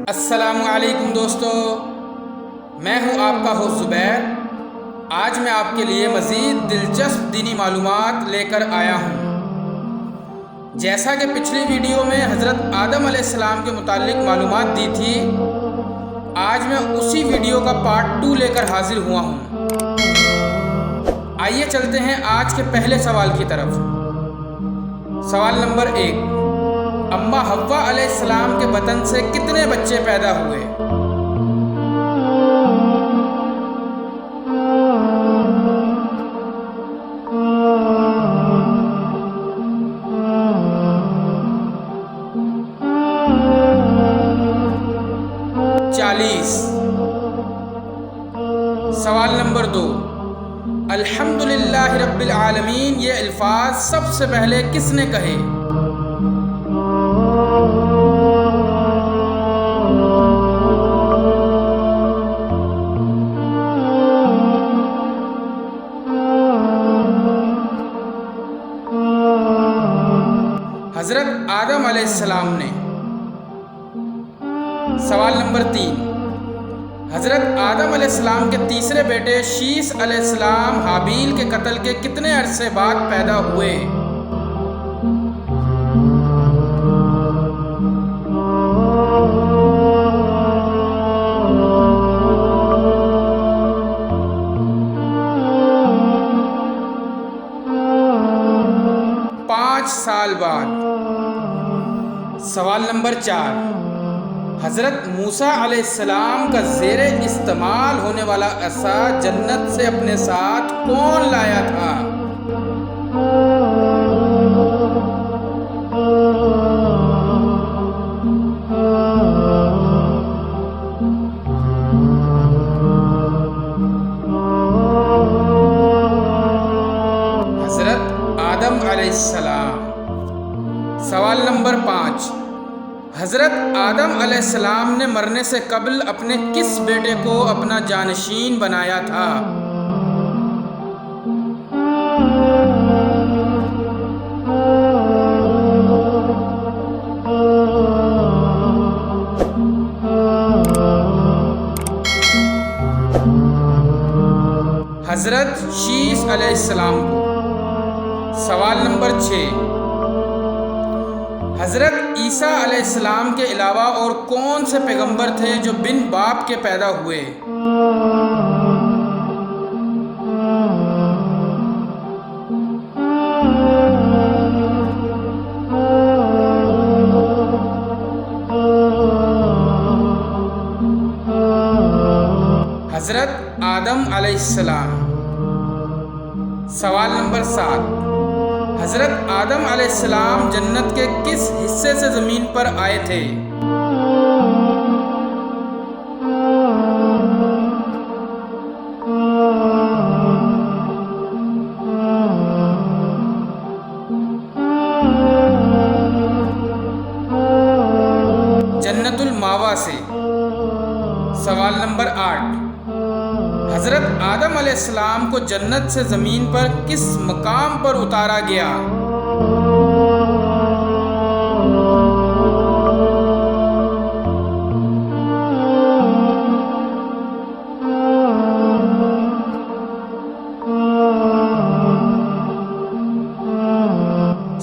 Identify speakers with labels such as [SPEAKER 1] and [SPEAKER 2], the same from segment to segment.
[SPEAKER 1] अस्सलामुअलैकुम दोस्तों, मैं हूं आपका होस्ट ज़ुबैर। आज मैं आपके लिए मज़ीद दिलचस्प दीनी मालूमात लेकर आया हूं। जैसा कि पिछली वीडियो में हज़रत आदम अलैहिस्सलाम के मुतालिक मालूमात दी थी, आज मैं उसी वीडियो का पार्ट 2 लेकर हाजिर हुआ हूं। आइए चलते हैं आज के पहले सवाल की तरफ। सवाल नंबर 1, अम्मा हव्वा अलैहिस्सलाम के बतन से कितने बच्चे पैदा हुए? सवाल नंबर 2, अल्हम्दुलिल्लाहि रब्बिल आलमीन ये अल्फाज सबसे पहले किसने कहे? हज़रत आदम अलैहिस्सलाम ने। सवाल नंबर 3, हज़रत आदम अलैहिस्सलाम के तीसरे बेटे शीस अलैहिस्सलाम हाबील के कत्ल के कितने अरसे बाद पैदा हुए? साल बाद। सवाल नंबर 4, हज़रत मूसा अलैहिस्सलाम का ज़ेरे इस्तेमाल होने वाला असा जन्नत से अपने साथ कौन लाया था? हज़रत आदम अलैहिस्सलाम। सवाल नंबर 5, हज़रत आदम अलैहिस्सलाम ने मरने से कबल अपने किस बेटे को अपना जानशीन बनाया था? हज़रत शीस अलैहिस्सलाम को। सवाल नंबर 6, हज़रत ईसा अलैहिस्सलाम के अलावा और कौन से पैगंबर थे जो बिन बाप के पैदा हुए? हज़रत आदम अलैहिस्सलाम। सवाल नंबर 7, हज़रत आदम अलैहिस्सलाम जन्नत के किस हिस्से से ज़मीन पर आए थे? जन्नतुल मावा से। सवाल नंबर 8, हज़रत आदम अलैहिस्सलाम को जन्नत से ज़मीन पर किस मकाम पर उतारा गया?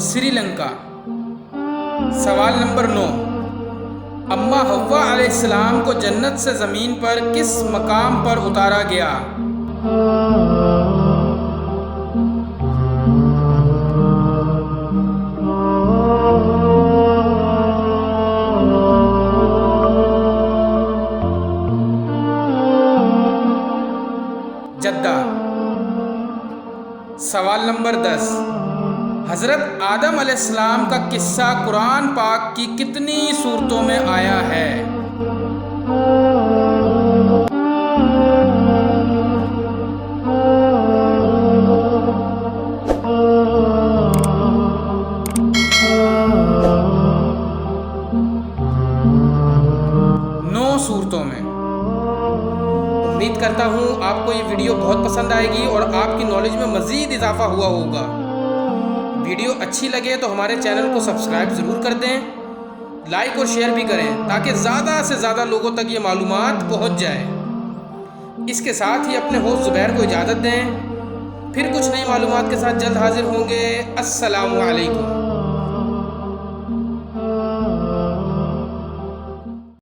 [SPEAKER 1] श्रीलंका। सवाल नंबर 9, अम्मा हव्वा अलैहिस्सलाम को जन्नत से ज़मीन पर किस मकाम पर उतारा गया? जद्दा। सवाल नंबर 10, हज़रत आदम अलैहिस्सलाम का किस्सा कुरान पाक की कितनी सूरतों में आया है? सूरतों में। उम्मीद करता हूँ आपको ये वीडियो बहुत पसंद आएगी और आपकी नॉलेज में मज़ीद इजाफा हुआ होगा। वीडियो अच्छी लगे तो हमारे चैनल को सब्सक्राइब ज़रूर कर दें। लाइक और शेयर भी करें ताकि ज़्यादा से ज़्यादा लोगों तक ये मालूमात पहुंच जाए। इसके साथ ही अपने होस्ट ज़ुबैर को इजाज़त दें। फिर कुछ नई मालूमात के साथ जल्द हाजिर होंगे। अस्सलामु अलैकुम।